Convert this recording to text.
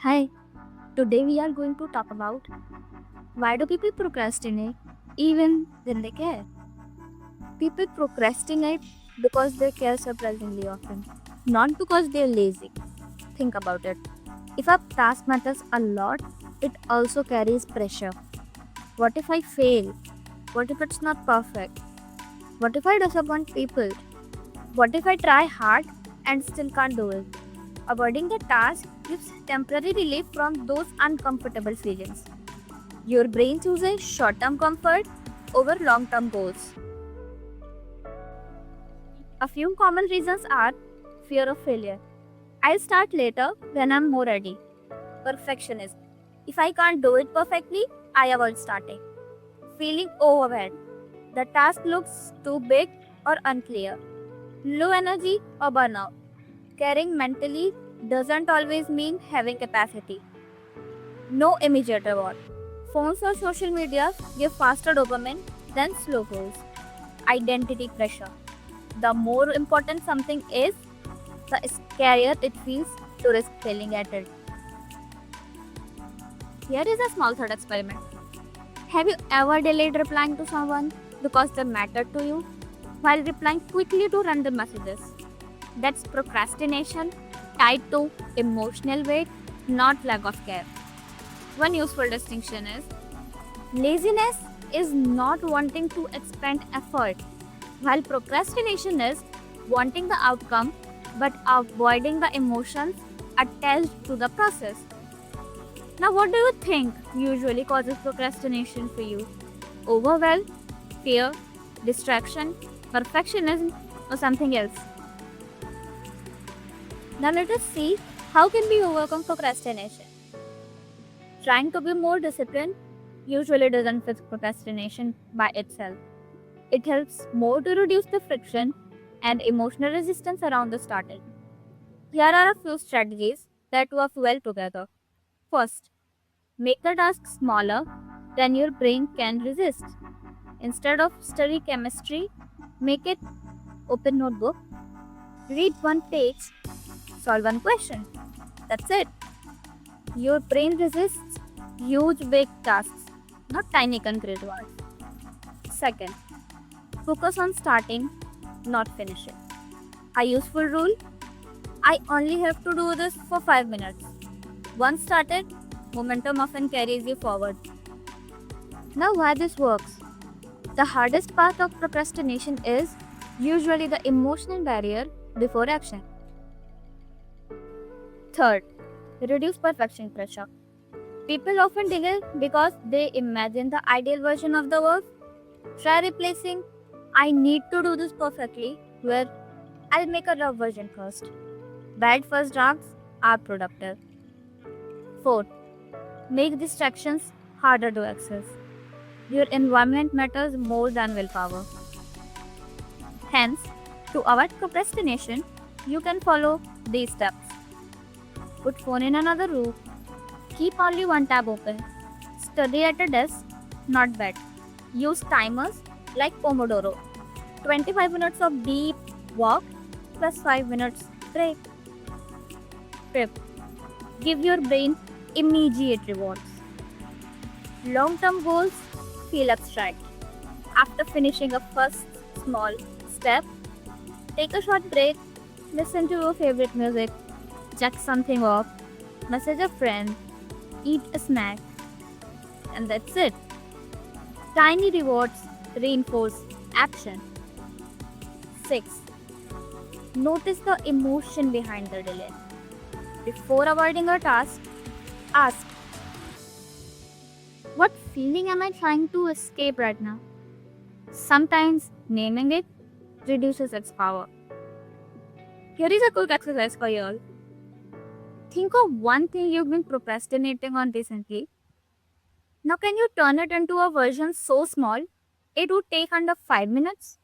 Hi, today we are going to talk about why do people procrastinate even when they care? People procrastinate because they care surprisingly often, not because they're lazy. Think about it. If a task matters a lot, it also carries pressure. What if I fail? What if it's not perfect? What if I disappoint people? What if I try hard and still can't do it? Avoiding the task gives temporary relief from those uncomfortable feelings. Your brain chooses short term comfort over long term goals. A few common reasons are fear of failure. I'll start later when I'm more ready. Perfectionism. If I can't do it perfectly, I avoid starting. Feeling overwhelmed. The task looks too big or unclear. Low energy or burnout. Caring mentally doesn't always mean having capacity. No immediate reward. Phones or social media give faster dopamine than slow goals. Identity pressure. The more important something is, the scarier it feels to risk failing at it. Here is a small thought experiment. Have you ever delayed replying to someone because they mattered to you while replying quickly to random messages? That's procrastination tied to emotional weight, not lack of care. One useful distinction is laziness is not wanting to expend effort, while procrastination is wanting the outcome but avoiding the emotions attached to the process. Now, what do you think usually causes procrastination for you? Overwhelm, fear, distraction, perfectionism, or something else? Now, let us see how can we overcome procrastination. Trying to be more disciplined usually doesn't fix procrastination by itself. It helps more to reduce the friction and emotional resistance around the starting. Here are a few strategies that work well together. First, make the task smaller than your brain can resist. Instead of study chemistry, make it open notebook, read one page, solve one question. That's it. Your brain resists huge big tasks, not tiny concrete ones. Second, focus on starting, not finishing. A useful rule: I only have to do this for 5 minutes. Once started, momentum often carries you forward. Now, why this works? The hardest part of procrastination is usually the emotional barrier before action. Third, reduce perfection pressure. People often delay because they imagine the ideal version of the work. Try replacing I need to do this perfectly with I'll make a rough version first. Bad first drafts are productive. Fourth, make distractions harder to access. Your environment matters more than willpower. Hence, to avoid procrastination, you can follow these steps. Put phone in another room. Keep only one tab open. Study at a desk, not bed. Use timers like Pomodoro. 25 minutes of deep work plus 5 minutes break. Fifth, give your brain immediate rewards. Long term goals feel abstract. After finishing a first small step, take a short break, listen to your favorite music, check something off, message a friend, eat a snack, and that's it. Tiny rewards reinforce action. 6. Notice the emotion behind the delay. Before avoiding a task, ask, what feeling am I trying to escape right now? Sometimes naming it reduces its power. Here is a quick exercise for you all. Think of one thing you've been procrastinating on recently. Now, can you turn it into a version so small it would take under 5 minutes?